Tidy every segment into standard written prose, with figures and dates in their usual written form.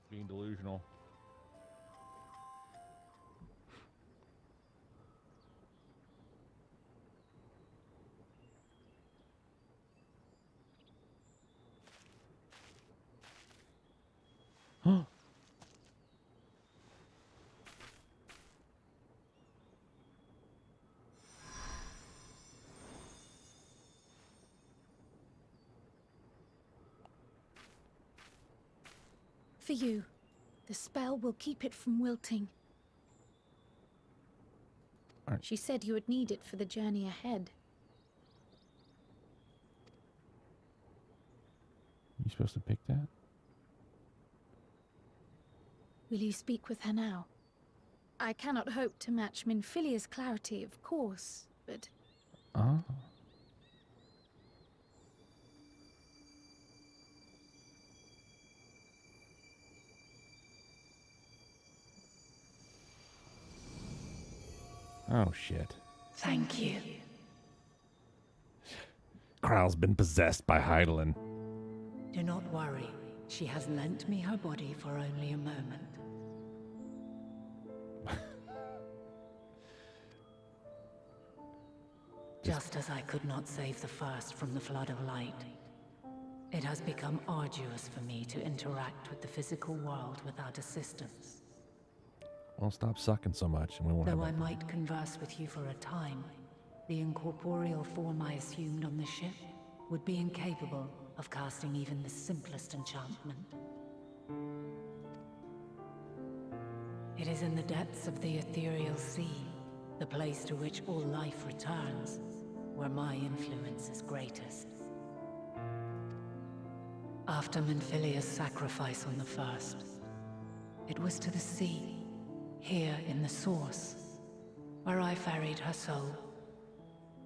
Being delusional. Huh? For you. The spell will keep it from wilting. Alright. She said you would need it for the journey ahead. You supposed to pick that? Will you speak with her now? I cannot hope to match Minfilia's clarity, of course, but... Oh. Oh, shit. Thank you. Kral's been possessed by Heidelin. Do not worry. She has lent me her body for only a moment. Just as I could not save the first from the flood of light, it has become arduous for me to interact with the physical world without assistance. Well, stop sucking so much and we won't Though have I might converse with you for a time, the incorporeal form I assumed on the ship would be incapable of casting even the simplest enchantment. It is in the depths of the ethereal sea, the place to which all life returns, where my influence is greatest. After Minfilia's sacrifice on the first, it was to the sea, here in the source, where I ferried her soul.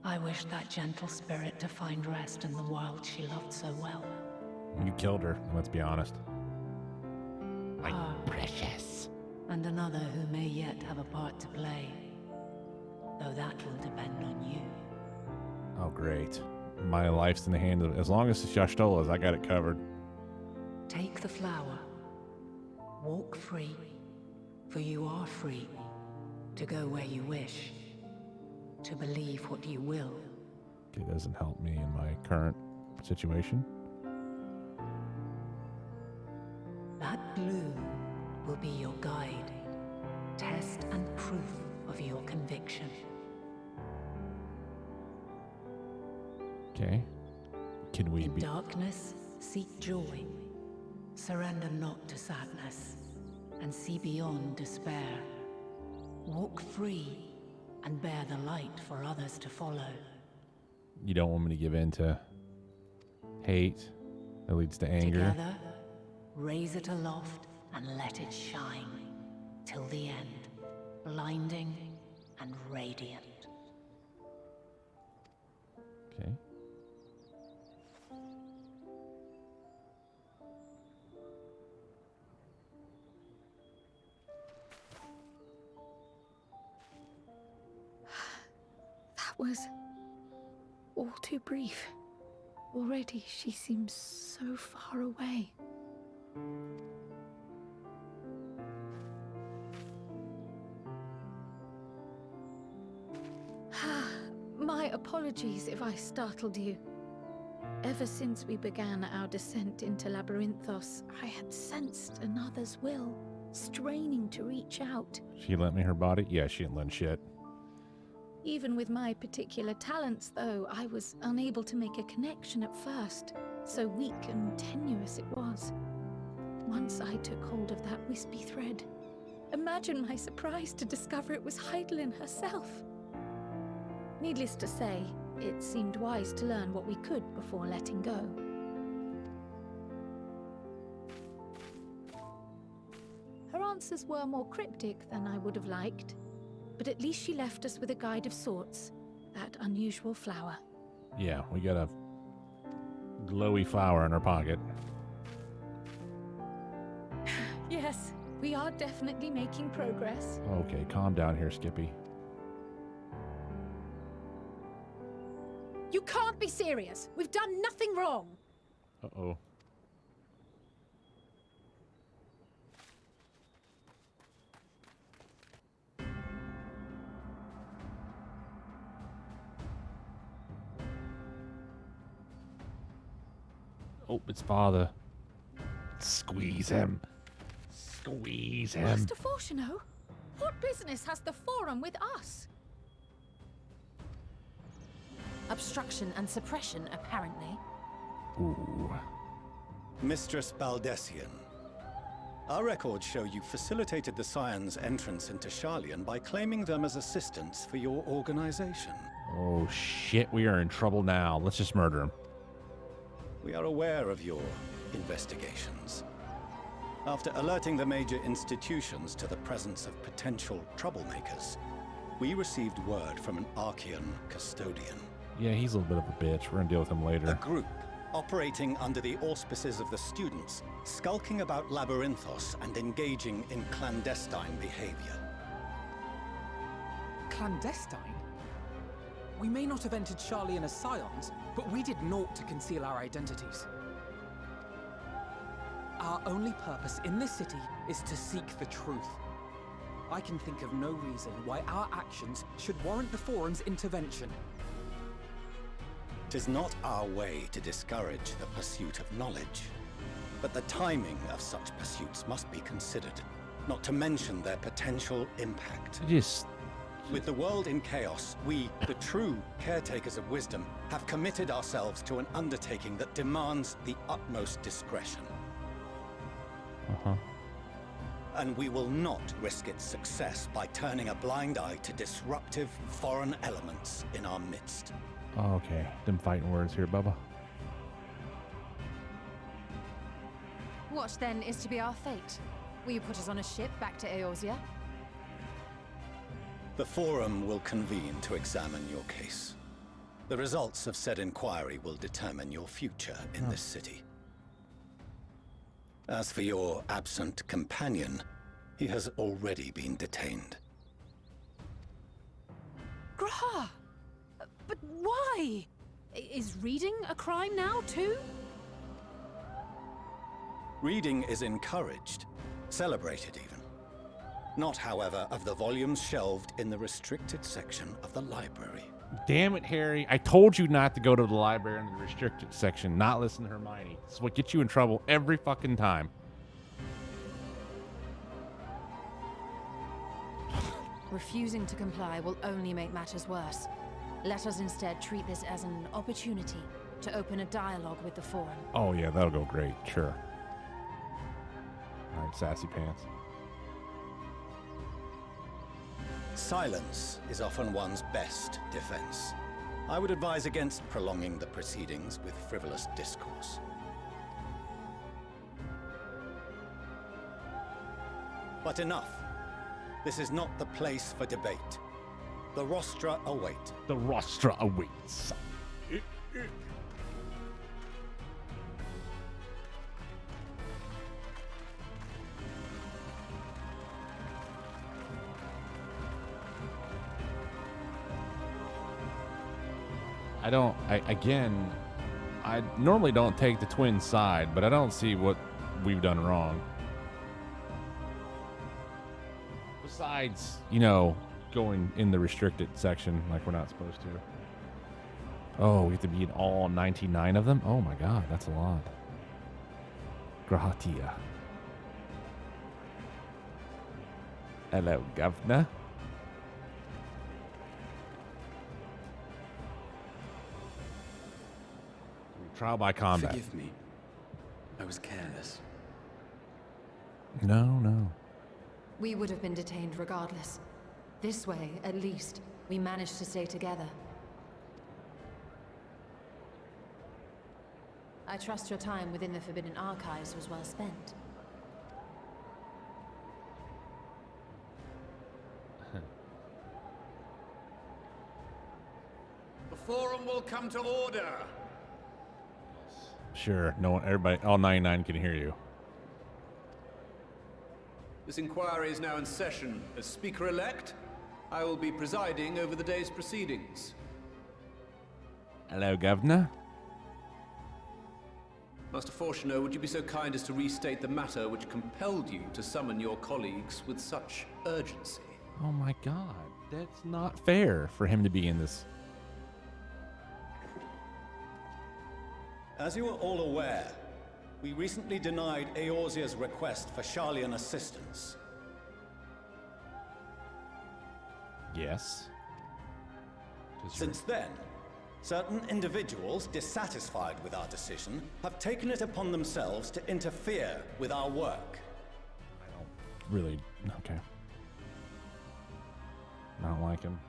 I wished that gentle spirit to find rest in the world she loved so well. You killed her, let's be honest. Her, Precious. and another who may yet have a part to play, though that will depend on you. Oh, great. My life's in the hand of... As long as it's Yashtola's, I got it covered. Take the flower. Walk free, for you are free to go where you wish, to believe what you will. It doesn't help me in my current situation. That bloom will be your guide, test and proof of your conviction. Okay. Can we In be... darkness, seek joy. Surrender not to sadness, and see beyond despair. Walk free, and bear the light for others to follow. You don't want me to give in to hate that leads to anger? Together, raise it aloft and let it shine, till the end, blinding and radiant. Okay. That was... all too brief. Already she seems so far away. My apologies if I startled you. Ever since we began our descent into Labyrinthos, I had sensed another's will, straining to reach out. She lent me her body? Yeah, she didn't lend shit. Even with my particular talents, though, I was unable to make a connection at first, so weak and tenuous it was. Once I took hold of that wispy thread, imagine my surprise to discover it was Heidelin herself. Needless to say, it seemed wise to learn what we could before letting go. Her answers were more cryptic than I would have liked, but at least she left us with a guide of sorts, that unusual flower. Yeah, we got a glowy flower in our pocket. Yes, we are definitely making progress. Okay, calm down here, Skippy. You can't be serious! We've done nothing wrong! Uh-oh. Oh, it's father. Squeeze him. Squeeze him. Master Fortuno, what business has the Forum with us? Obstruction and suppression, apparently. Ooh. Mistress Baldessian, our records show you facilitated the Scions' entrance into Sharlayan by claiming them as assistants for your organization. Oh, shit. We are in trouble now. Let's just murder him. We are aware of your investigations. After alerting the major institutions to the presence of potential troublemakers, we received word from an Archean custodian. Yeah, he's a little bit of a bitch. We're gonna deal with him later. A group operating under the auspices of the students, skulking about Labyrinthos and engaging in clandestine behavior. Clandestine? We may not have entered Sharlayan as Scions, but we did naught to conceal our identities. Our only purpose in this city is to seek the truth. I can think of no reason why our actions should warrant the Forum's intervention. 'Tis not our way to discourage the pursuit of knowledge, but the timing of such pursuits must be considered, not to mention their potential impact. Just With the world in chaos, we, the true caretakers of wisdom, have committed ourselves to an undertaking that demands the utmost discretion. And we will not risk its success by turning a blind eye to disruptive foreign elements in our midst. okay. Them fighting words here, Bubba. What then is to be our fate? Will you put us on a ship back to Eorzea? The Forum will convene to examine your case. The results of said inquiry will determine your future in this city. As for your absent companion, he has already been detained. Graha! But why? Is reading a crime now, too? Reading is encouraged, celebrated even. Not, however, of the volumes shelved in the restricted section of the library. Damn it, Harry. I told you not to go to the library in the restricted section, not listen to Hermione. This is what gets you in trouble every fucking time. Refusing to comply will only make matters worse. Let us instead treat this as an opportunity to open a dialogue with the Forum. Oh, yeah, that'll go great. Sure. All right, sassy pants. Silence is often one's best defense. I would advise against prolonging the proceedings with frivolous discourse. But enough. This is not the place for debate. The rostra await. The rostra awaits. I normally don't take the twin side, but I don't see what we've done wrong. Besides, you know, going in the restricted section like we're not supposed to. Oh, we have to be in all 99 of them? Oh my god, that's a lot. Grahatia. Hello, Governor. Trial by combat. Forgive me. I was careless. No. We would have been detained regardless. This way, at least, we managed to stay together. I trust your time within the Forbidden Archives was well spent. The Forum will come to order. Sure, no one, everybody, all 99 can hear you. This inquiry is now in session. As Speaker-elect, I will be presiding over the day's proceedings. Hello, Governor. Master Fortuno, would you be so kind as to restate the matter which compelled you to summon your colleagues with such urgency? Oh my god, that's not fair for him to be in this. As you are all aware, We recently denied Eorzea's request for Sharlayan assistance. Yes. Since then, certain individuals dissatisfied with our decision have taken it upon themselves to interfere with our work. I don't really... Okay. I don't like him.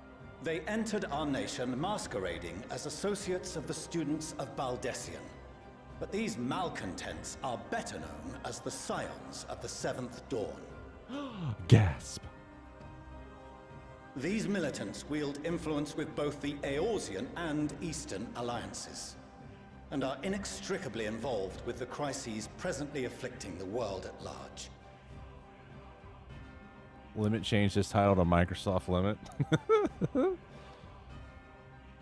They entered our nation masquerading as associates of the students of Baldessian. But these malcontents are better known as the Scions of the Seventh Dawn. Gasp. These militants wield influence with both the Eorzean and Eastern alliances, and are inextricably involved with the crises presently afflicting the world at large. Limit changed his title to Microsoft Limit.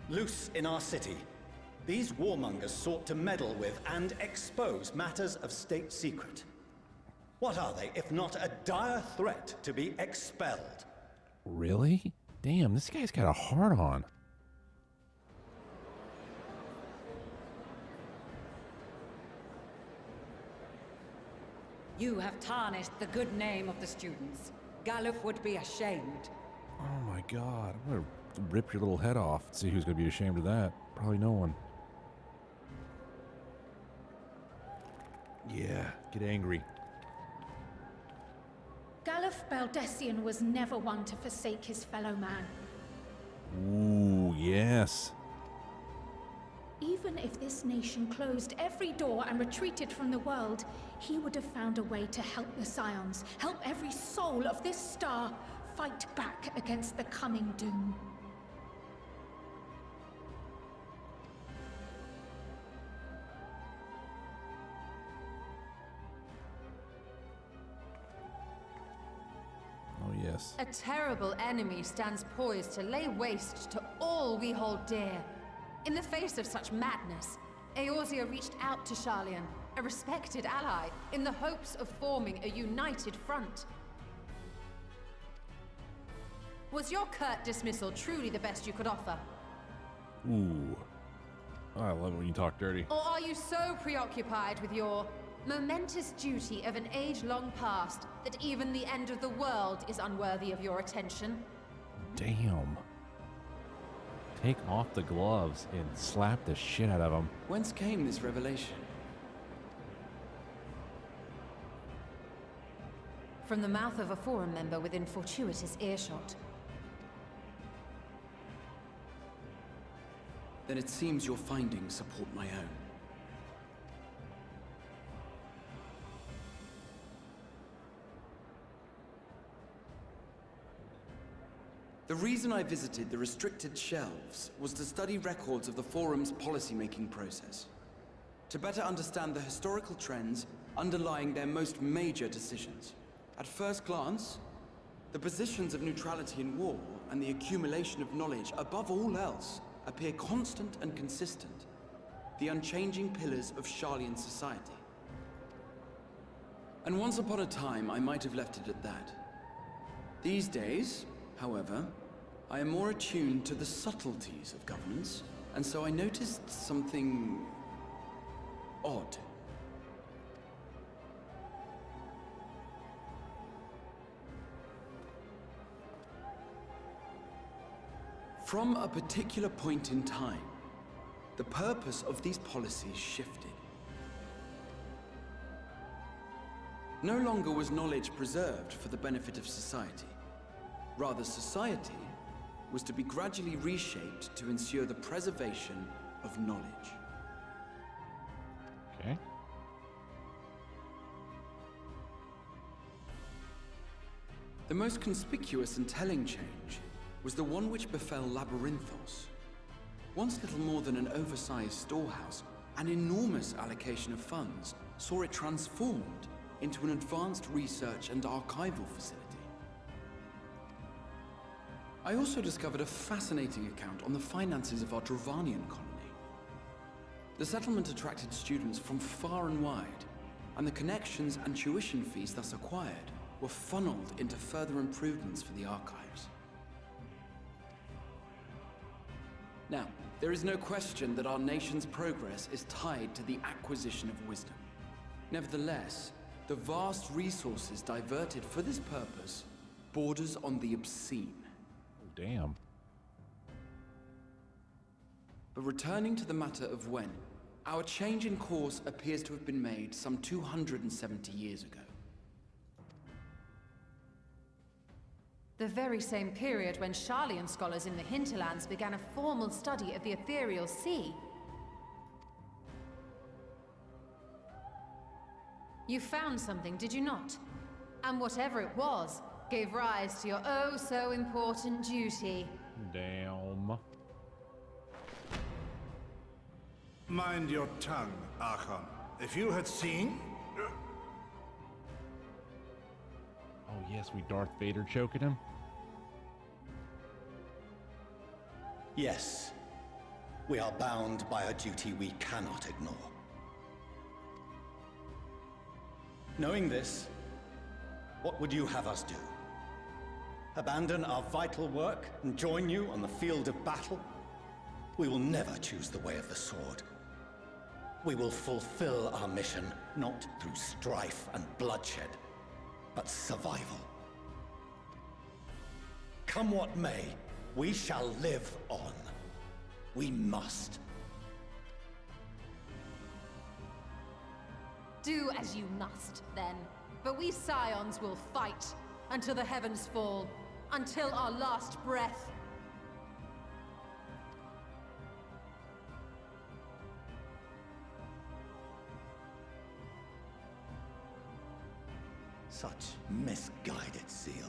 Loose in our city, these warmongers sought to meddle with and expose matters of state secret. What are they, if not a dire threat to be expelled? Really? Damn, this guy's got a heart on. You have tarnished the good name of the students. Galuf would be ashamed. Oh my god. I'm gonna rip your little head off. See who's gonna be ashamed of that. Probably no one. Yeah, get angry. Galuf Baldessian was never one to forsake his fellow man. Ooh, yes. Even if this nation closed every door and retreated from the world, he would have found a way to help the Scions, help every soul of this star fight back against the coming doom. Oh, yes. A terrible enemy stands poised to lay waste to all we hold dear. In the face of such madness, Eorzea reached out to Sharlayan, a respected ally, in the hopes of forming a united front. Was your curt dismissal truly the best you could offer? Ooh. I love it when you talk dirty. Or are you so preoccupied with your momentous duty of an age-long past that even the end of the world is unworthy of your attention? Damn. Take off the gloves and slap the shit out of him. Whence came this revelation? From the mouth of a forum member within fortuitous earshot. Then it seems your findings support my own. The reason I visited the restricted shelves was to study records of the Forum's policymaking process, to better understand the historical trends underlying their most major decisions. At first glance, the positions of neutrality in war and the accumulation of knowledge above all else appear constant and consistent, the unchanging pillars of Sharlayan society. And once upon a time, I might have left it at that. These days, however, I am more attuned to the subtleties of governance, and so I noticed something odd. From a particular point in time, the purpose of these policies shifted. No longer was knowledge preserved for the benefit of society. Rather, society was to be gradually reshaped to ensure the preservation of knowledge. Okay. The most conspicuous and telling change was the one which befell Labyrinthos. Once little more than an oversized storehouse, an enormous allocation of funds saw it transformed into an advanced research and archival facility. I also discovered a fascinating account on the finances of our Dravanian colony. The settlement attracted students from far and wide, and the connections and tuition fees thus acquired were funneled into further improvements for the archives. Now, there is no question that our nation's progress is tied to the acquisition of wisdom. Nevertheless, the vast resources diverted for this purpose borders on the obscene. Oh, damn. But returning to the matter of when, our change in course appears to have been made some 270 years ago. The very same period when Sharlayan scholars in the hinterlands began a formal study of the ethereal sea. You found something, did you not? And whatever it was, gave rise to your oh-so-important duty. Damn. Mind your tongue, Archon. If you had seen... Oh, yes, we Darth Vader choking him. Yes. We are bound by a duty we cannot ignore. Knowing this, what would you have us do? Abandon our vital work and join you on the field of battle? We will never choose the way of the sword. We will fulfill our mission, not through strife and bloodshed, but survival. Come what may, we shall live on. We must. Do as you must, then. But we Scions will fight until the heavens fall, until our last breath. Such misguided zeal.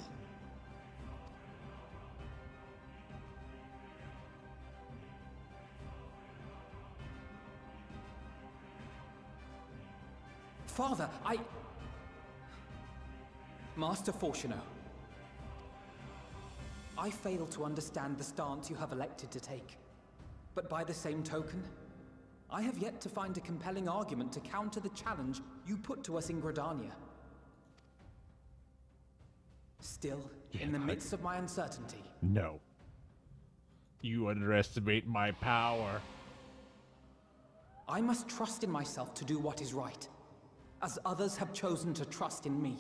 Father, Master Fortuno, I fail to understand the stance you have elected to take. But by the same token, I have yet to find a compelling argument to counter the challenge you put to us in Gridania. Still, in the midst of my uncertainty... No. You underestimate my power. I must trust in myself to do what is right, as others have chosen to trust in me.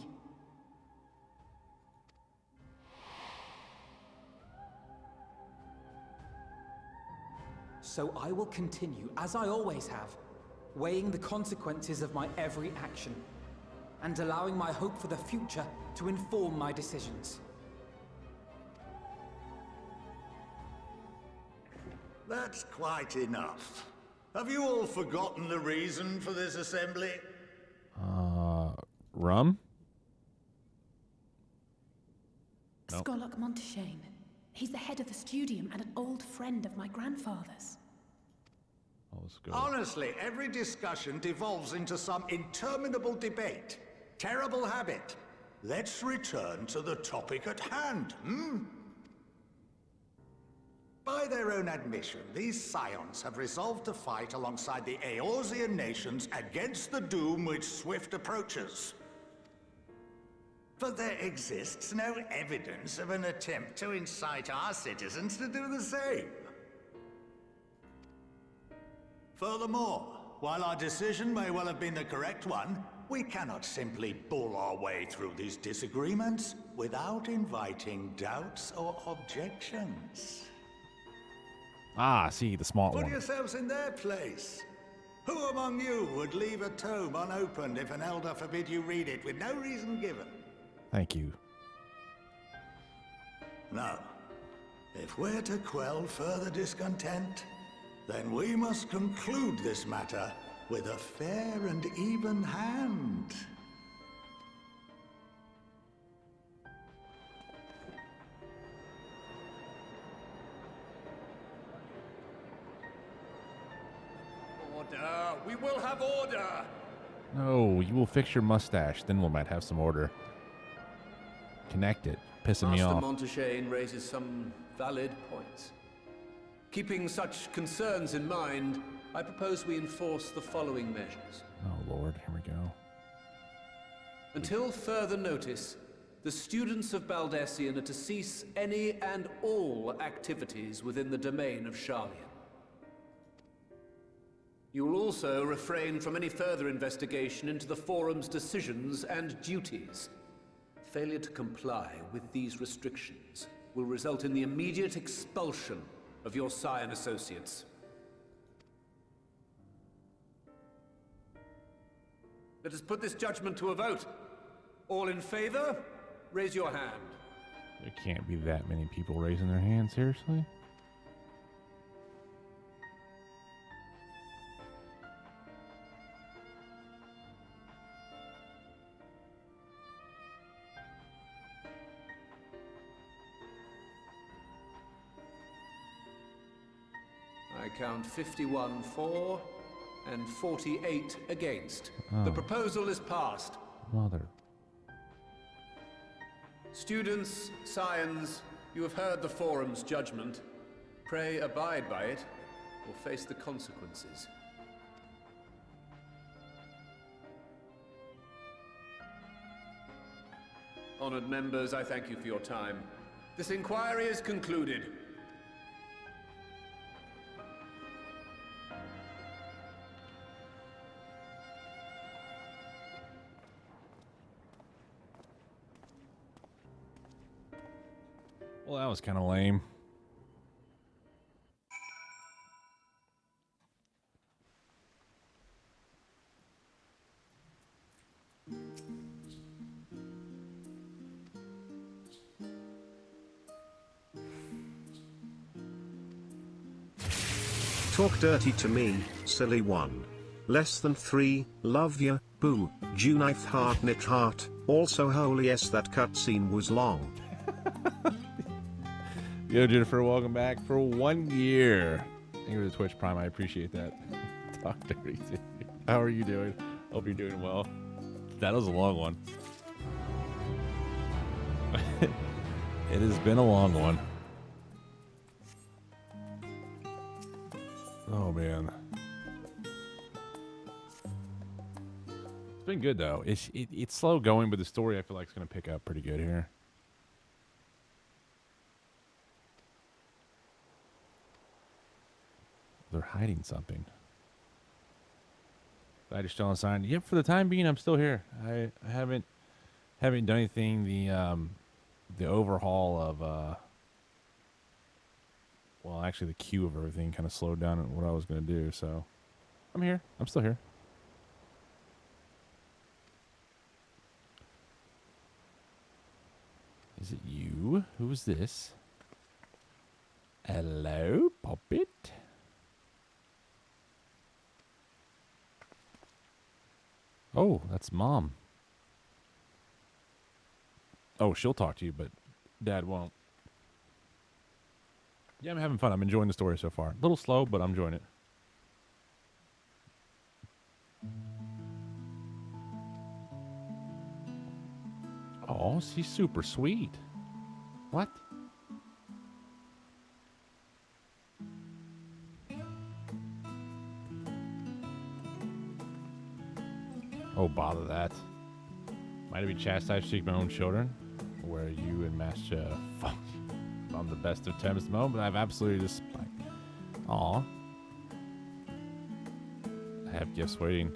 So I will continue, as I always have, weighing the consequences of my every action, and allowing my hope for the future to inform my decisions. That's quite enough. Have you all forgotten the reason for this assembly? Rum? Nope. Skolok Monteshane. He's the head of the studium and an old friend of my grandfather's. Oh, let's go. Honestly, every discussion devolves into some interminable debate. Terrible habit. Let's return to the topic at hand, By their own admission, these Scions have resolved to fight alongside the Eorzean nations against the doom which swift approaches. But there exists no evidence of an attempt to incite our citizens to do the same. Furthermore, while our decision may well have been the correct one, we cannot simply bull our way through these disagreements without inviting doubts or objections. Ah, see, the smart Put one. yourselves in their place. Who among you would leave a tome unopened if an elder forbid you read it with no reason given? Thank you. No. If we're to quell further discontent, then we must conclude this matter with a fair and even hand. Order! We will have order! No, you will fix your mustache, then we might have some order. Connect it. Pissing me off. Master Monteshane raises some valid points. Keeping such concerns in mind, I propose we enforce the following measures. Oh, Lord, here we go. Until further notice, the students of Baldessian are to cease any and all activities within the domain of Sharlayan. You will also refrain from any further investigation into the Forum's decisions and duties. Failure to comply with these restrictions will result in the immediate expulsion of your Scion associates. Let us put this judgment to a vote. All in favor, raise your hand. There can't be that many people raising their hands, seriously? I count 51 for and 48 against. The proposal is passed. Mother. Students, Scions, you have heard the Forum's judgment. Pray abide by it, or face the consequences. Honored members, I thank you for your time. This inquiry is concluded. Well, that was kind of lame. Talk dirty to me, silly one. Less than 3, love ya, boo, Junith heart knit heart, also holy yes that cutscene was long. Yo, Jennifer, welcome back for 1 year. Thank you for the Twitch Prime. I appreciate that. Talk dirty to you. How are you doing? Hope you're doing well. That was a long one. It has been a long one. Oh, man. It's been good, though. It's slow going, but the story I feel like is going to pick up pretty good here. They're hiding something. I just still unsigned. Yep, for the time being, I'm still here. I haven't done anything. The overhaul of well, actually, the queue of everything kind of slowed down at what I was going to do. So I'm here. I'm still here. Is it you? Who's this? Hello, Puppet. Oh, that's Mom. Oh, she'll talk to you, but Dad won't. Yeah, I'm having fun. I'm enjoying the story so far. A little slow, but I'm enjoying it. Oh, she's super sweet. What? Oh, bother that. Might it be chastised to seek my own children? Where you and Master fuck on the best of terms at the moment, I've absolutely just like, aw. I have gifts waiting.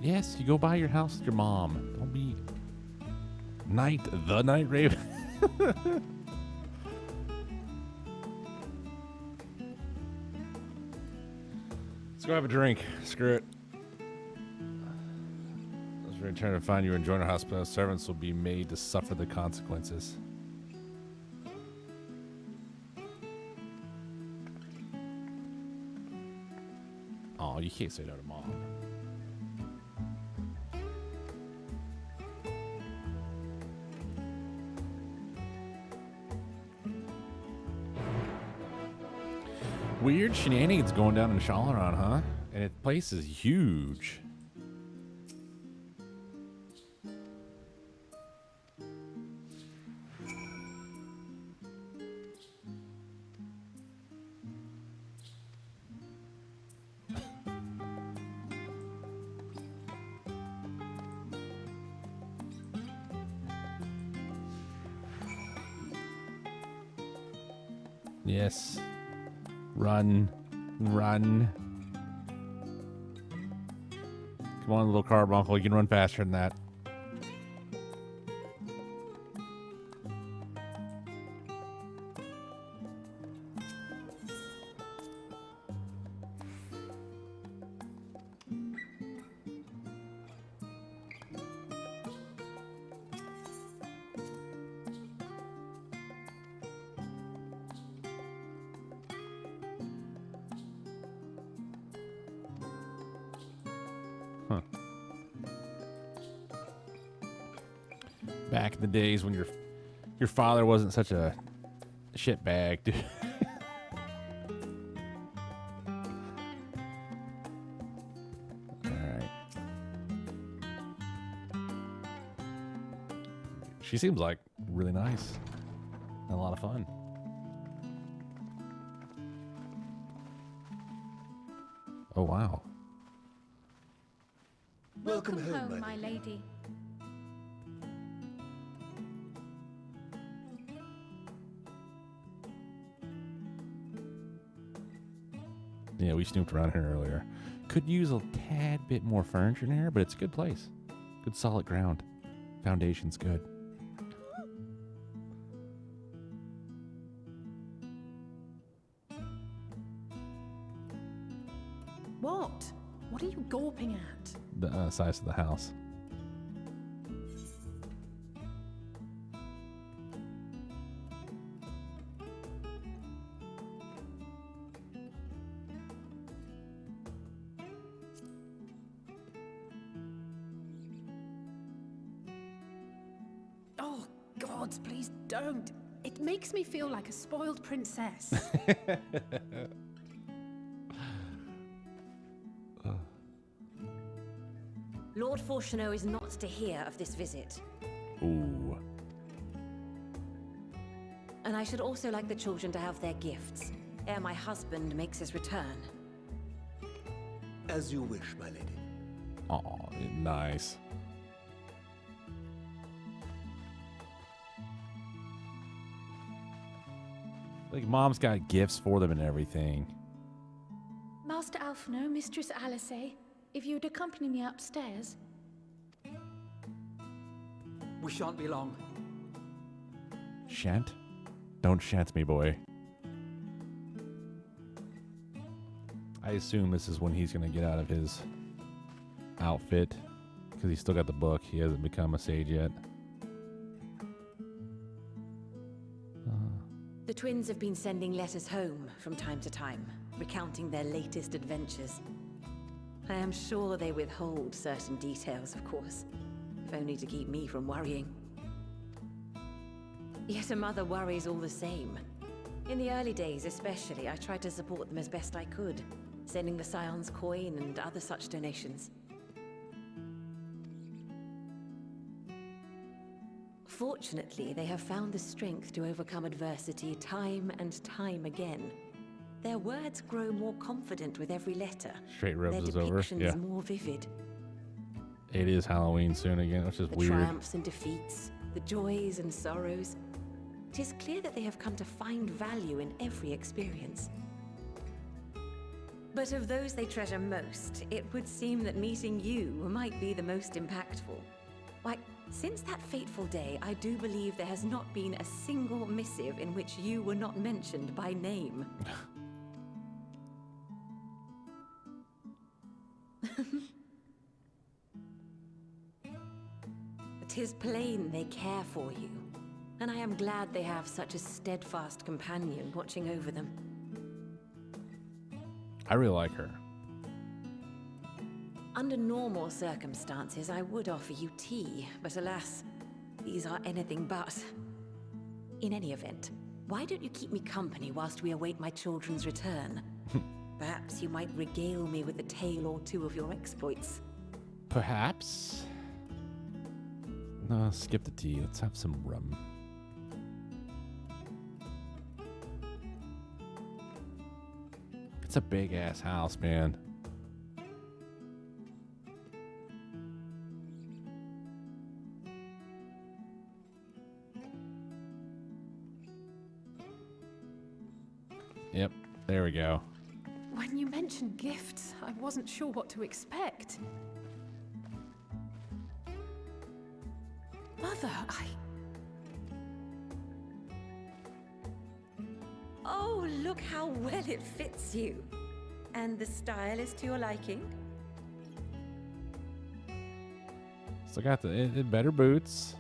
Yes, you go by your house with your mom. Don't be the night raven. Let's go have a drink. Screw it. Let's return to find you and join our hospital. Servants will be made to suffer the consequences. Oh, you can't say no to Mom. Weird shenanigans going down in Shalaran, huh? And the place is huge. Yes. Run. Run. Come on, little carbuncle. You can run faster than that. Back in the days when your father wasn't such a shitbag, dude. Alright. She seems like really nice. And a lot of fun. Oh, wow. Welcome home, my lady. Yeah, we snooped around here earlier. Could use a tad bit more furniture in here, but it's a good place. Good solid ground. Foundation's good. What? What are you gawping at? The size of the house. Oh, gods, please don't. It makes me feel like a spoiled princess. Lord Fortuneau is not to hear of this visit. Ooh. And I should also like the children to have their gifts, ere my husband makes his return. As you wish, my lady. Aw, nice. Like, mom's got gifts for them and everything. Master Alphino, Mistress Alice, if you'd accompany me upstairs. We shan't be long. Shan't? Don't shant me, boy. I assume this is when he's going to get out of his outfit, because he's still got the book. He hasn't become a sage yet. The twins have been sending letters home from time to time, recounting their latest adventures. I am sure they withhold certain details, of course, if only to keep me from worrying. Yet a mother worries all the same. In the early days especially, I tried to support them as best I could, sending the Scion's coin and other such donations. Fortunately, they have found the strength to overcome adversity time and time again. Their words grow more confident with every letter. Straight rubs Their is over. depictions Yeah. more vivid. It is Halloween soon again, which is The weird. triumphs and defeats, the joys and sorrows. It is clear that they have come to find value in every experience. But of those they treasure most, it would seem that meeting you might be the most impactful. Why, since that fateful day, I do believe there has not been a single missive in which you were not mentioned by name. It is plain they care for you, and I am glad they have such a steadfast companion watching over them. I really like her. Under normal circumstances, I would offer you tea, but alas, these are anything but. In any event, why don't you keep me company whilst we await my children's return? Perhaps you might regale me with a tale or two of your exploits. Perhaps. No, skip the tea. Let's have some rum. It's a big ass house, man. Yep, there we go. When you mentioned gifts, I wasn't sure what to expect. Mother, Oh, look how well it fits you. And the style is to your liking? Still got the better boots.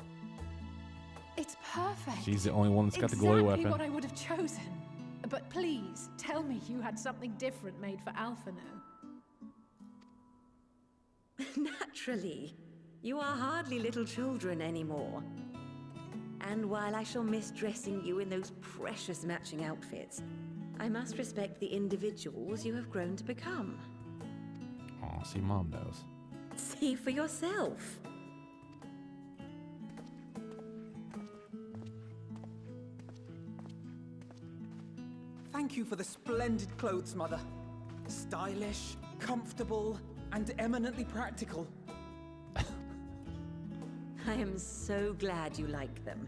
It's perfect. She's the only one that's got the glowy Exactly weapon. what I would have chosen. But please, tell me you had something different made for Alphino. Naturally. You are hardly little children anymore. And while I shall miss dressing you in those precious matching outfits, I must respect the individuals you have grown to become. Oh, see, Mom knows. See for yourself. Thank you for the splendid clothes, Mother. Stylish, comfortable, and eminently practical. I am so glad you like them.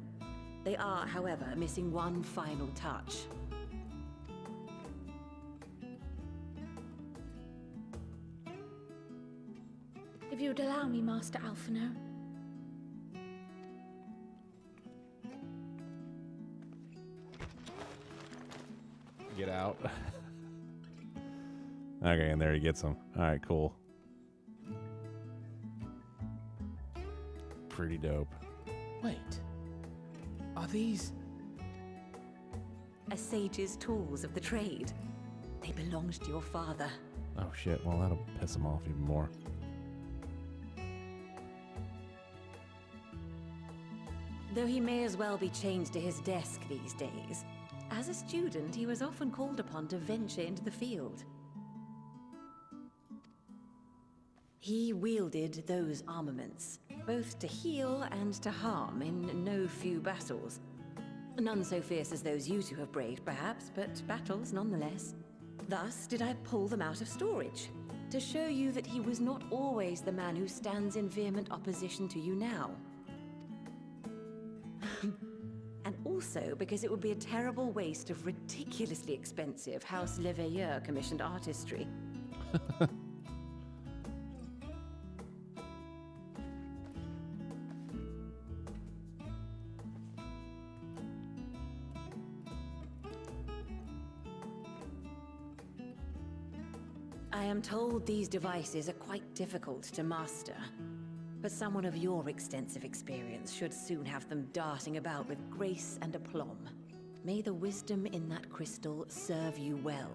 They are, however, missing one final touch. If you would allow me, Master Alphino. Get out. Okay, and there he gets them. All right, cool. Pretty dope. Wait. Are these... A sage's tools of the trade. They belonged to your father. Oh shit, well that'll piss him off even more. Though he may as well be chained to his desk these days, as a student he was often called upon to venture into the field. He wielded those armaments, both to heal and to harm in no few battles. None so fierce as those you two have braved, perhaps, but battles nonetheless. Thus did I pull them out of storage, to show you that he was not always the man who stands in vehement opposition to you now. And also because it would be a terrible waste of ridiculously expensive House Leveilleur commissioned artistry. I am told these devices are quite difficult to master, but someone of your extensive experience should soon have them darting about with grace and aplomb. May the wisdom in that crystal serve you well.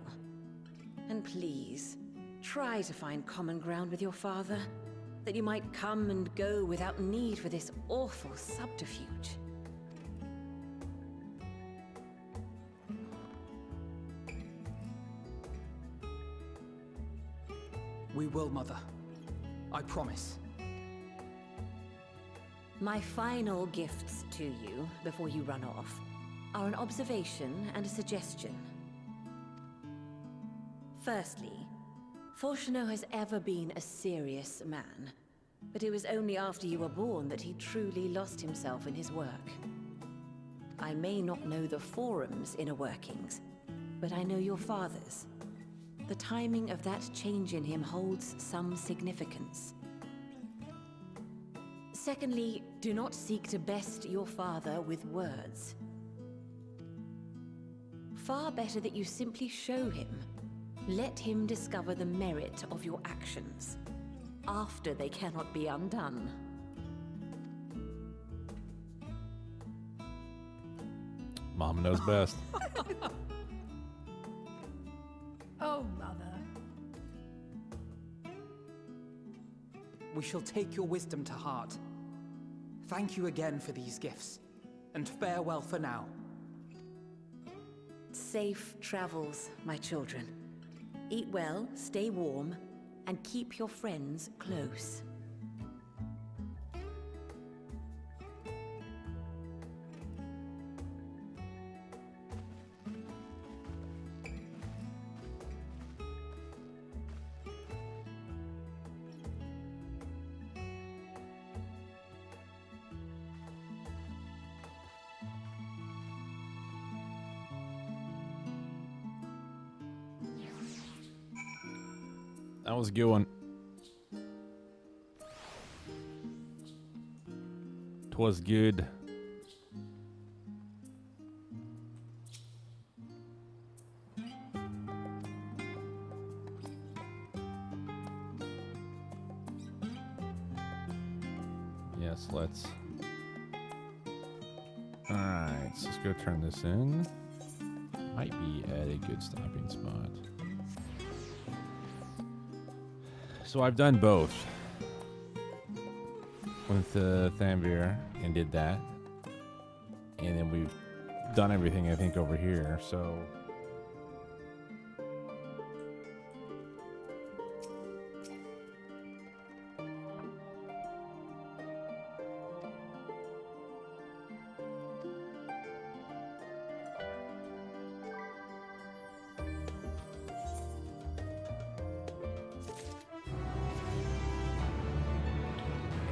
And please, try to find common ground with your father, that you might come and go without need for this awful subterfuge. We will, Mother. I promise. My final gifts to you, before you run off, are an observation and a suggestion. Firstly, Fortuno has ever been a serious man, but it was only after you were born that he truly lost himself in his work. I may not know the Forum's inner workings, but I know your father's. The timing of that change in him holds some significance. Secondly, do not seek to best your father with words. Far better that you simply show him. Let him discover the merit of your actions, after they cannot be undone. Mom knows best. Oh, Mother. We shall take your wisdom to heart. Thank you again for these gifts, and farewell for now. Safe travels, my children. Eat well, stay warm, and keep your friends close. That was a good one. 'Twas good. Yes, let's. Alright, so let's go turn this in. Might be at a good stopping spot. So I've done both with Thamvir and did that. And then we've done everything, I think, over here, so.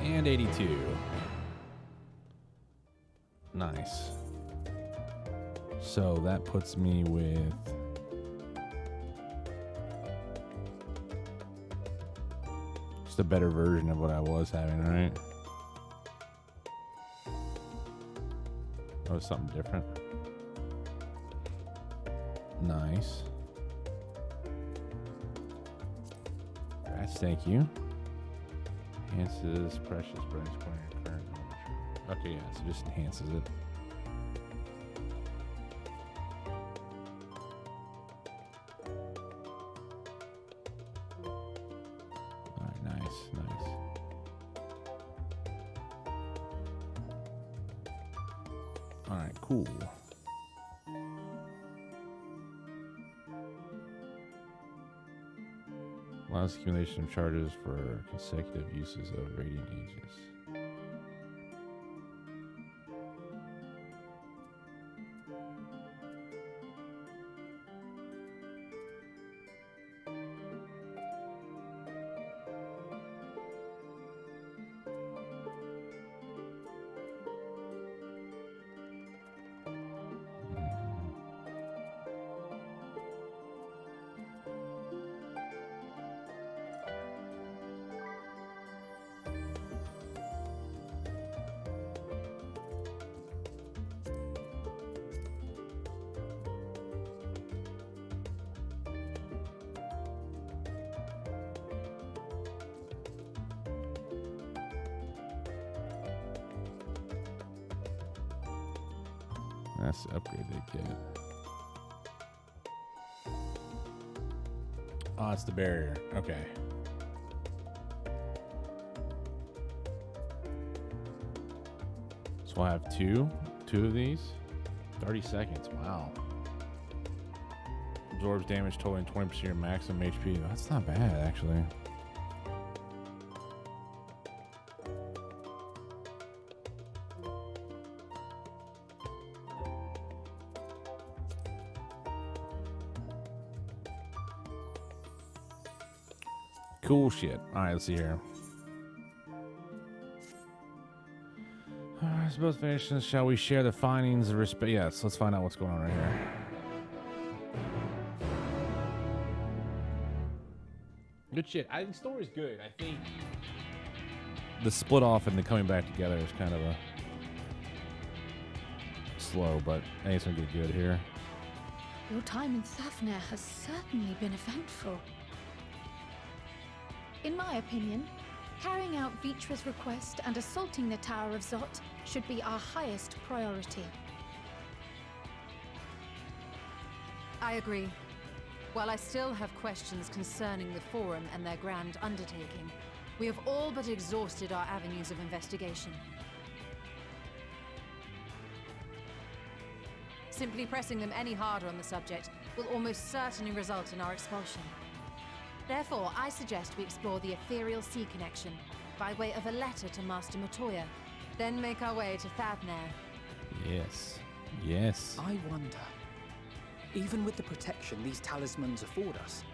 And 82. Nice. So that puts me with just a better version of what I was having, right? Oh, something different. Nice. Rats, thank you. Enhances precious branch point current. Okay, yeah, so just enhances it. Alright, nice, nice. Alright, cool. Allows accumulation of charges for consecutive uses of radiant aegis. That's the upgrade they get. Oh, it's the barrier. Okay. So I have two of these. 30 seconds. Wow. Absorbs damage totaling 20% of your maximum HP. That's not bad, actually. Cool shit. All right, let's see here. I suppose finished. Shall we share the findings of respect? Yes, let's find out what's going on right here. Good shit. I think the story's good. I think the split off and the coming back together is kind of a slow, but I think it's gonna get good here. Your time in Thafnir has certainly been eventful. In my opinion, carrying out Vitra's request and assaulting the Tower of Zot should be our highest priority. I agree. While I still have questions concerning the Forum and their grand undertaking, we have all but exhausted our avenues of investigation. Simply pressing them any harder on the subject will almost certainly result in our expulsion. Therefore, I suggest we explore the ethereal sea connection by way of a letter to Master Matoya, then make our way to Thafnir. Yes. Yes. I wonder, even with the protection these talismans afford us,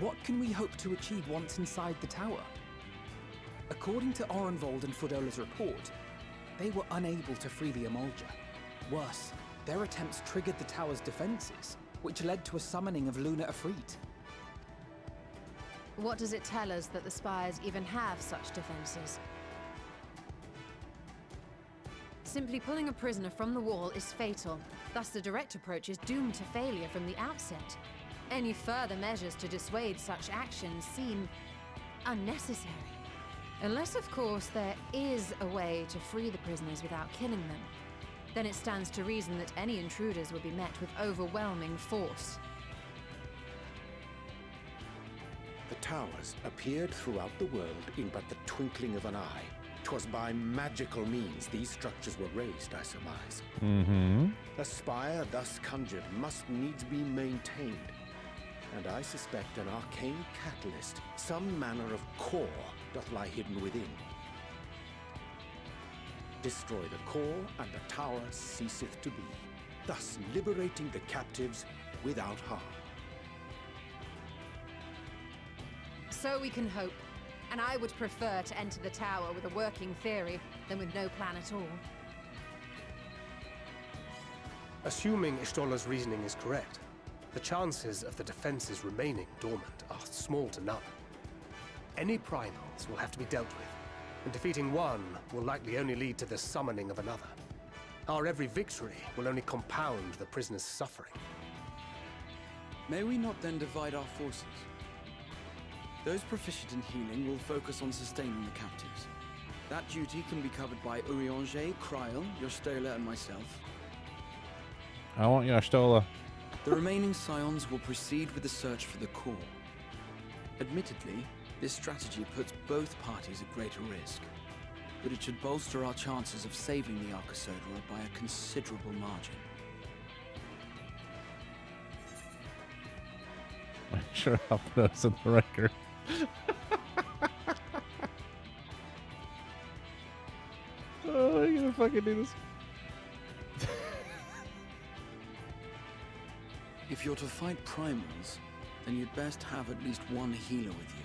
what can we hope to achieve once inside the tower? According to Orenvold and Fodola's report, they were unable to free the Emulger. Worse, their attempts triggered the tower's defenses, which led to a summoning of Luna Afrit. What does it tell us that the spires even have such defenses? Simply pulling a prisoner from the wall is fatal. Thus, the direct approach is doomed to failure from the outset. Any further measures to dissuade such actions seem unnecessary. Unless, of course, there is a way to free the prisoners without killing them. Then it stands to reason that any intruders would be met with overwhelming force. The towers appeared throughout the world in but the twinkling of an eye. 'Twas by magical means these structures were raised, I surmise. A spire thus conjured must needs be maintained, and I suspect an arcane catalyst, some manner of core, doth lie hidden within. Destroy the core, and the tower ceaseth to be, thus liberating the captives without harm. So we can hope. And I would prefer to enter the tower with a working theory than with no plan at all. Assuming Ishtola's reasoning is correct, the chances of the defenses remaining dormant are small to none. Any primals will have to be dealt with, and defeating one will likely only lead to the summoning of another. Our every victory will only compound the prisoner's suffering. May we not then divide our forces? Those proficient in healing will focus on sustaining the captives. That duty can be covered by Urianger, Kryl, Yostola, and myself. I want Yostola. The remaining scions will proceed with the search for the core. Admittedly, this strategy puts both parties at greater risk, but it should bolster our chances of saving the Arcosodra by a considerable margin. I'm sure I'll put us on the record. Oh, are you gonna fucking do this? If you're to fight primals, then you'd best have at least one healer with you.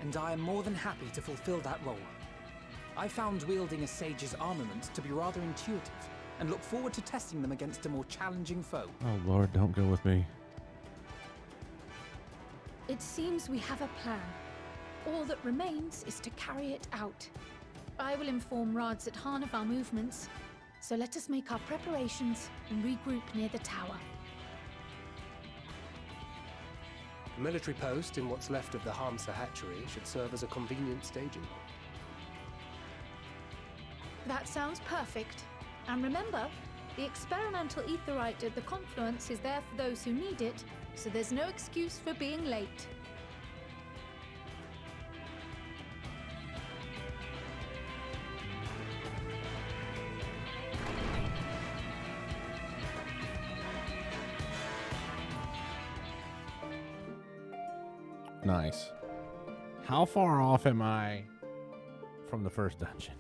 And I am more than happy to fulfill that role. I found wielding a sage's armament to be rather intuitive, and look forward to testing them against a more challenging foe. Oh Lord, don't go with me. It seems we have a plan. All that remains is to carry it out. I will inform Radzat-Han of our movements, so let us make our preparations and regroup near the tower. A military post in what's left of the Hamsa hatchery should serve as a convenient staging. That sounds perfect. And remember, the experimental aetherite at the confluence is there for those who need it, so there's no excuse for being late. Nice. How far off am I from the first dungeon?